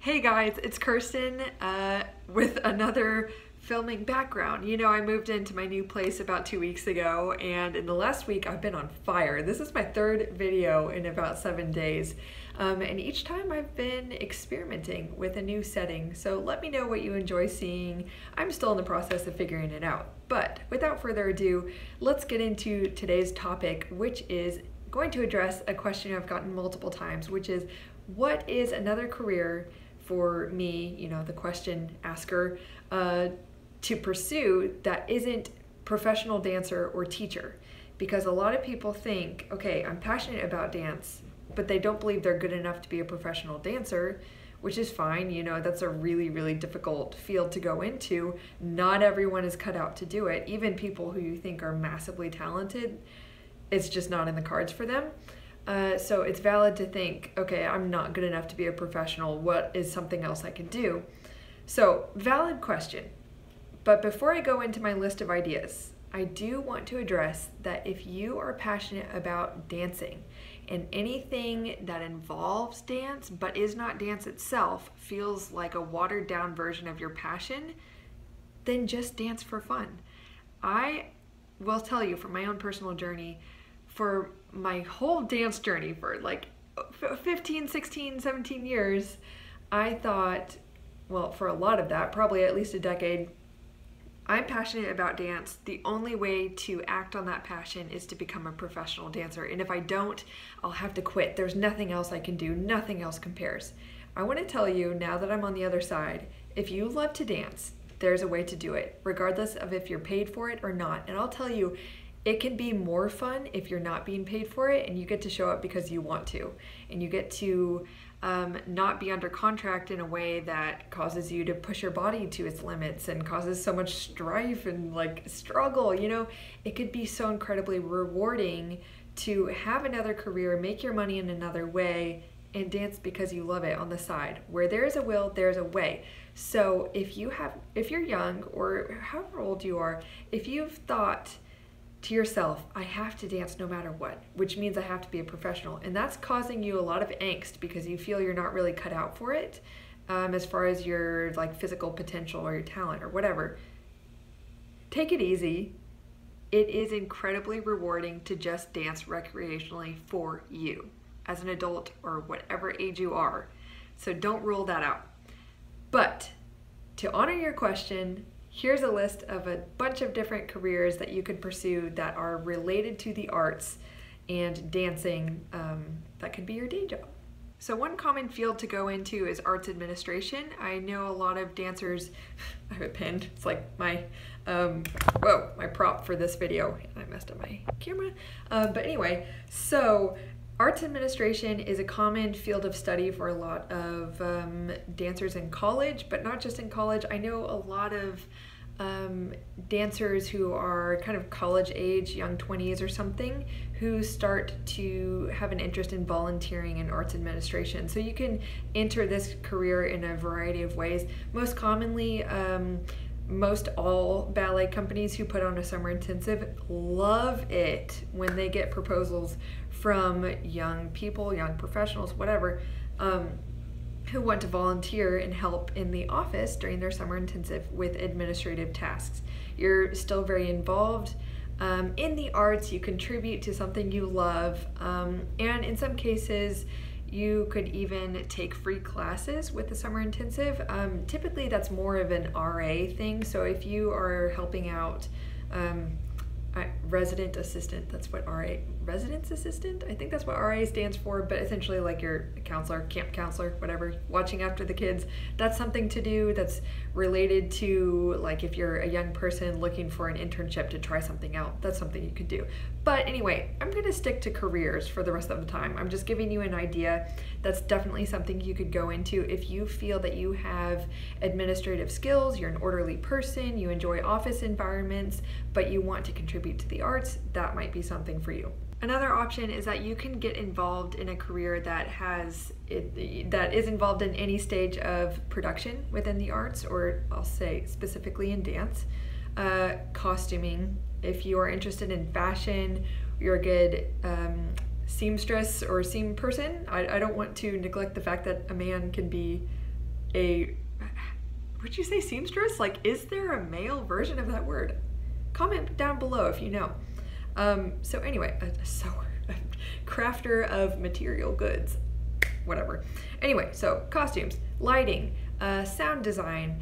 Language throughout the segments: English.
Hey guys, it's Kirsten with another filming background. You know, I moved into my new place about 2 weeks ago, and in the last week I've been on fire. This is my third video in about 7 days, and each time I've been experimenting with a new setting. So let me know what you enjoy seeing. I'm still in the process of figuring it out. But without further ado, let's get into today's topic, which is going to address a question I've gotten multiple times, which is, what is another career for me, you know, the question asker, to pursue that isn't professional dancer or teacher? Because a lot of people think, okay, I'm passionate about dance, but they don't believe they're good enough to be a professional dancer, which is fine. You know, that's a really, really difficult field to go into. Not everyone is cut out to do it. Even people who you think are massively talented, it's just not in the cards for them. So it's valid to think, okay, I'm not good enough to be a professional. What is something else I can do? So, valid question. But before I go into my list of ideas, I do want to address that if you are passionate about dancing and anything that involves dance but is not dance itself feels like a watered down version of your passion, then just dance for fun. I will tell you from my own personal journey, for my whole dance journey for like 15, 16, 17 years, I thought, well, for a lot of that, probably at least a decade, I'm passionate about dance. The only way to act on that passion is to become a professional dancer. And if I don't, I'll have to quit. There's nothing else I can do. Nothing else compares. I want to tell you, now that I'm on the other side, if you love to dance, there's a way to do it, regardless of if you're paid for it or not. And I'll tell you, it can be more fun if you're not being paid for it and you get to show up because you want to. And you get to not be under contract in a way that causes you to push your body to its limits and causes so much strife and like struggle. You know, it could be so incredibly rewarding to have another career, make your money in another way, and dance because you love it on the side. Where there's a will, there's a way. So if you're young or however old you are, if you've thought to yourself, I have to dance no matter what, which means I have to be a professional, and that's causing you a lot of angst because you feel you're not really cut out for it, as far as your like physical potential or your talent or whatever. Take it easy. It is incredibly rewarding to just dance recreationally for you as an adult or whatever age you are. So don't rule that out. But to honor your question, here's a list of a bunch of different careers that you could pursue that are related to the arts and dancing, that could be your day job. So one common field to go into is arts administration. I know a lot of dancers, I have a pen, it's like my, my prop for this video. I messed up my camera. But anyway, so arts administration is a common field of study for a lot of dancers in college, but not just in college. I know a lot of dancers who are kind of college age, young 20s or something, who start to have an interest in volunteering in arts administration. So you can enter this career in a variety of ways. Most commonly, most all ballet companies who put on a summer intensive love it when they get proposals from young people, young professionals, whatever, who want to volunteer and help in the office during their summer intensive with administrative tasks. You're still very involved in the arts, you contribute to something you love, and in some cases, you could even take free classes with the summer intensive. Typically that's more of an RA thing, so if you are helping out resident assistant, that's what RA, residence assistant? I think that's what RA stands for, but essentially like you're a counselor, camp counselor, whatever, watching after the kids. That's something to do that's related to, like, if you're a young person looking for an internship to try something out, that's something you could do. But anyway, I'm gonna stick to careers for the rest of the time. I'm just giving you an idea. That's definitely something you could go into if you feel that you have administrative skills, you're an orderly person, you enjoy office environments, but you want to contribute to the arts. That might be something for you. Another option is that you can get involved in a career that is involved in any stage of production within the arts, or I'll say specifically in dance. Costuming, if you are interested in fashion, you're a good seamstress or seam person. I don't want to neglect the fact that a man can be would you say seamstress? Like, is there a male version of that word? Comment down below if you know. So anyway, a sewer, a crafter of material goods, whatever. Anyway, so costumes, lighting, sound design,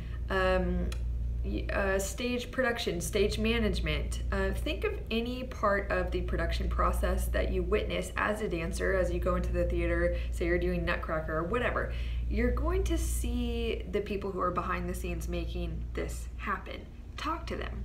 stage production, stage management. Think of any part of the production process that you witness as a dancer as you go into the theater, say you're doing Nutcracker or whatever. You're going to see the people who are behind the scenes making this happen. Talk to them.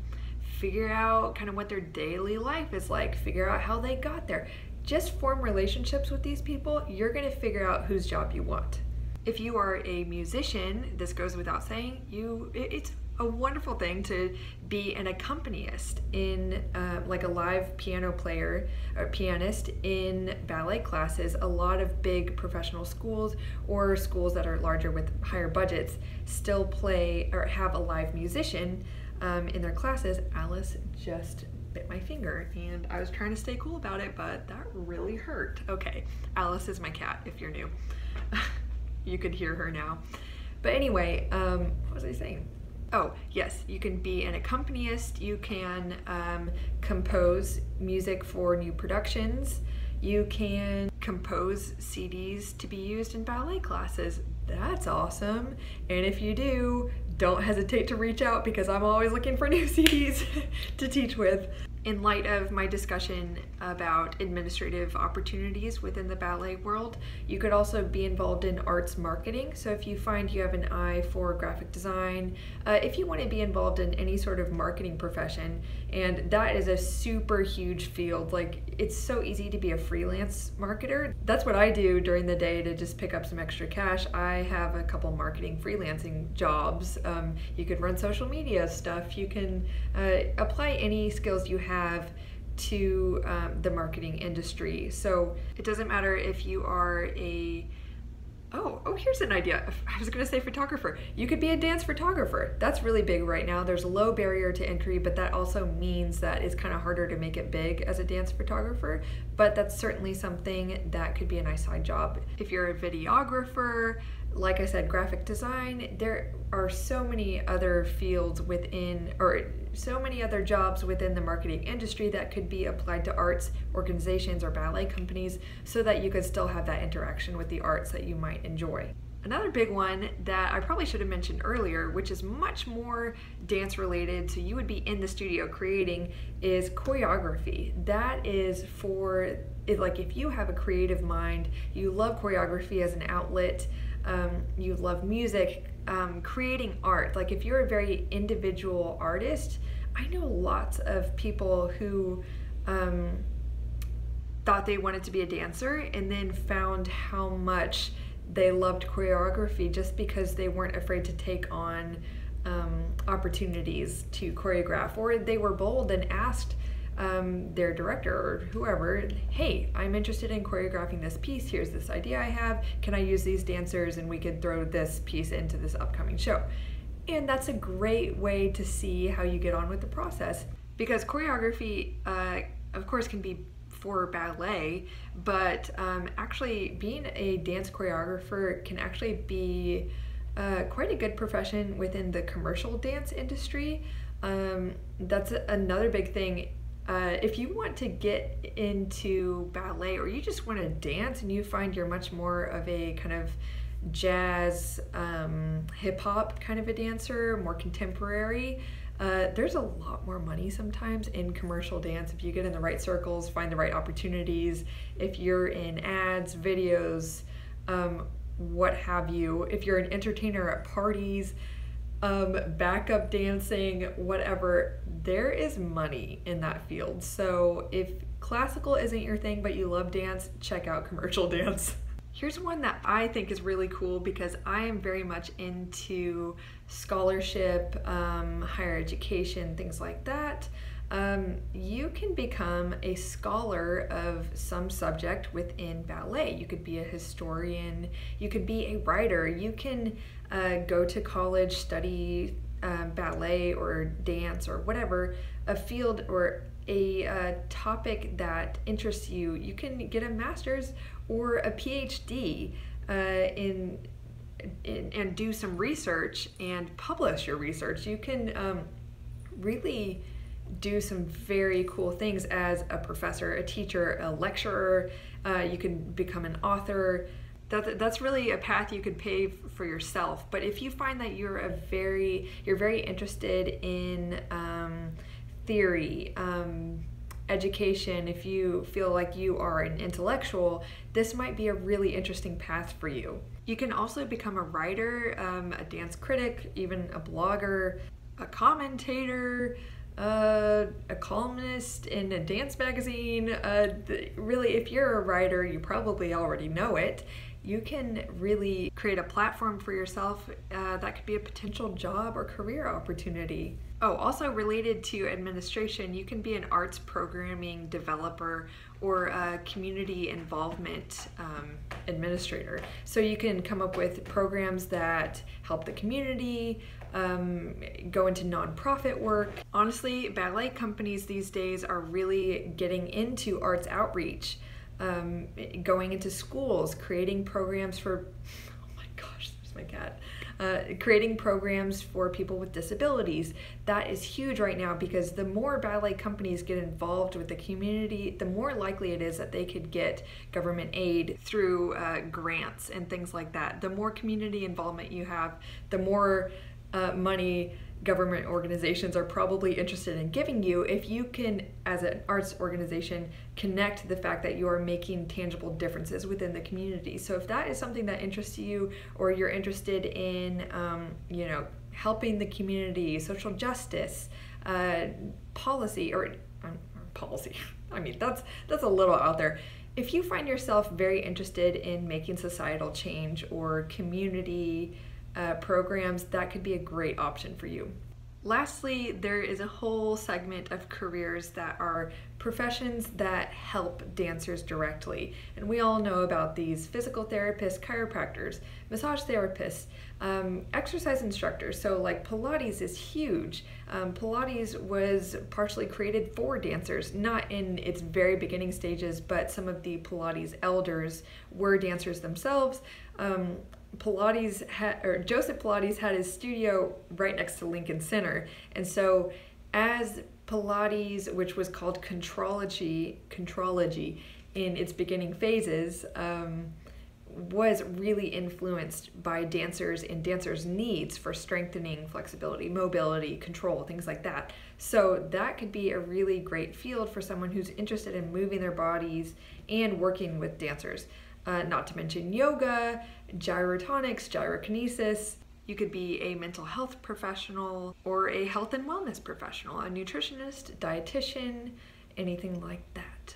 Figure out kind of what their daily life is like. Figure out how they got there. Just form relationships with these people. You're going to figure out whose job you want. If you are a musician, this goes without saying, it's a wonderful thing to be an accompanist in like a live piano player or pianist in ballet classes. A lot of big professional schools or schools that are larger with higher budgets still play or have a live musician in their classes. Alice just bit my finger and I was trying to stay cool about it, but that really hurt. Okay, Alice is my cat if you're new. You could hear her now. But anyway, what was I saying? Oh, yes, you can be an accompanist, you can compose music for new productions, you can compose CDs to be used in ballet classes. That's awesome. And if you do, don't hesitate to reach out because I'm always looking for new CDs to teach with. In light of my discussion about administrative opportunities within the ballet world, you could also be involved in arts marketing. So if you find you have an eye for graphic design, if you want to be involved in any sort of marketing profession, and that is a super huge field. Like, it's so easy to be a freelance marketer. That's what I do during the day to just pick up some extra cash. I have a couple marketing freelancing jobs. You could run social media stuff. You can apply any skills you have to the marketing industry. So it doesn't matter if you are a, oh, here's an idea. I was gonna say photographer. You could be a dance photographer. That's really big right now. There's a low barrier to entry, but that also means that it's kind of harder to make it big as a dance photographer, but that's certainly something that could be a nice side job. If you're a videographer, like I said, graphic design, there are so many other fields within, or so many other jobs within the marketing industry that could be applied to arts organizations or ballet companies so that you could still have that interaction with the arts that you might enjoy. Another big one that I probably should have mentioned earlier, which is much more dance related, so you would be in the studio creating, is choreography. That is for, like, if you have a creative mind, you love choreography as an outlet, you love music, creating art. Like, if you're a very individual artist, I know lots of people who thought they wanted to be a dancer and then found how much they loved choreography just because they weren't afraid to take on opportunities to choreograph, or they were bold and asked their director or whoever, hey, I'm interested in choreographing this piece, here's this idea I have, can I use these dancers and we could throw this piece into this upcoming show. And that's a great way to see how you get on with the process, because choreography of course can be for ballet, but actually being a dance choreographer can actually be quite a good profession within the commercial dance industry. That's another big thing. If you want to get into ballet, or you just want to dance and you find you're much more of a kind of jazz, hip-hop kind of a dancer, more contemporary, there's a lot more money sometimes in commercial dance if you get in the right circles, find the right opportunities. If you're in ads, videos, what have you, if you're an entertainer at parties, backup dancing, whatever, there is money in that field. So if classical isn't your thing but you love dance, check out commercial dance. Here's one that I think is really cool because I am very much into scholarship, higher education, things like that. You can become a scholar of some subject within ballet. You could be a historian, you could be a writer, you can go to college, study ballet or dance or whatever, a field or a topic that interests you. You can get a master's or a PhD in and do some research and publish your research. You can really do some very cool things as a professor, a teacher, a lecturer. You can become an author. That's really a path you could pave for yourself. But if you find that you're very interested in theory, education, if you feel like you are an intellectual, this might be a really interesting path for you. You can also become a writer, a dance critic, even a blogger, a commentator, a columnist in a dance magazine. Really, if you're a writer, you probably already know it. You can really create a platform for yourself that could be a potential job or career opportunity. Oh, also related to administration, you can be an arts programming developer or a community involvement administrator. So you can come up with programs that help the community, go into nonprofit work. Honestly, ballet companies these days are really getting into arts outreach, going into schools, creating programs for, oh my gosh, there's my cat. Creating programs for people with disabilities. That is huge right now, because the more ballet companies get involved with the community, the more likely it is that they could get government aid through grants and things like that. The more community involvement you have, the more money government organizations are probably interested in giving you, if you can, as an arts organization, connect the fact that you are making tangible differences within the community. So if that is something that interests you, or you're interested in, helping the community, social justice, policy, or policy, I mean, that's a little out there. If you find yourself very interested in making societal change or community programs, that could be a great option for you. Lastly, there is a whole segment of careers that are professions that help dancers directly. And we all know about these: physical therapists, chiropractors, massage therapists, exercise instructors. So like Pilates is huge. Pilates was partially created for dancers, not in its very beginning stages, but some of the Pilates elders were dancers themselves. Joseph Pilates had his studio right next to Lincoln Center, and so as Pilates, which was called contrology in its beginning phases, was really influenced by dancers and dancers' needs for strengthening flexibility, mobility, control, things like that. So that could be a really great field for someone who's interested in moving their bodies and working with dancers. Not to mention yoga, gyrotonics, gyrokinesis. You could be a mental health professional or a health and wellness professional, a nutritionist, dietitian, anything like that.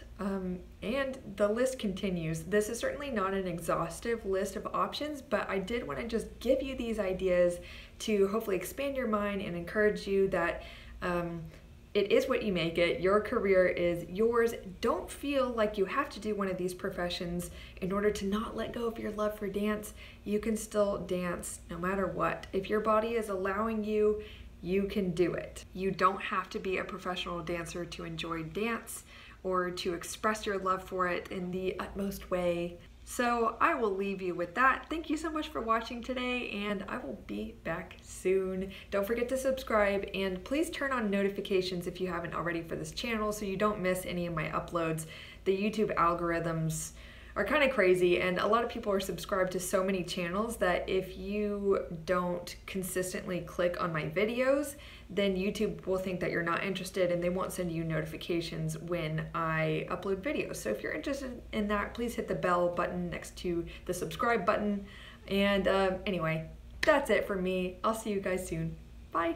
And the list continues. This is certainly not an exhaustive list of options, but I did want to just give you these ideas to hopefully expand your mind and encourage you that it is what you make it. Your career is yours. Don't feel like you have to do one of these professions in order to not let go of your love for dance. You can still dance no matter what. If your body is allowing you, you can do it. You don't have to be a professional dancer to enjoy dance or to express your love for it in the utmost way. So I will leave you with that. Thank you so much for watching today, and I will be back soon. Don't forget to subscribe, and please turn on notifications if you haven't already for this channel so you don't miss any of my uploads. The YouTube algorithms are kind of crazy, and a lot of people are subscribed to so many channels that if you don't consistently click on my videos, then YouTube will think that you're not interested and they won't send you notifications when I upload videos. So if you're interested in that, please hit the bell button next to the subscribe button. And anyway, that's it for me. I'll see you guys soon. Bye.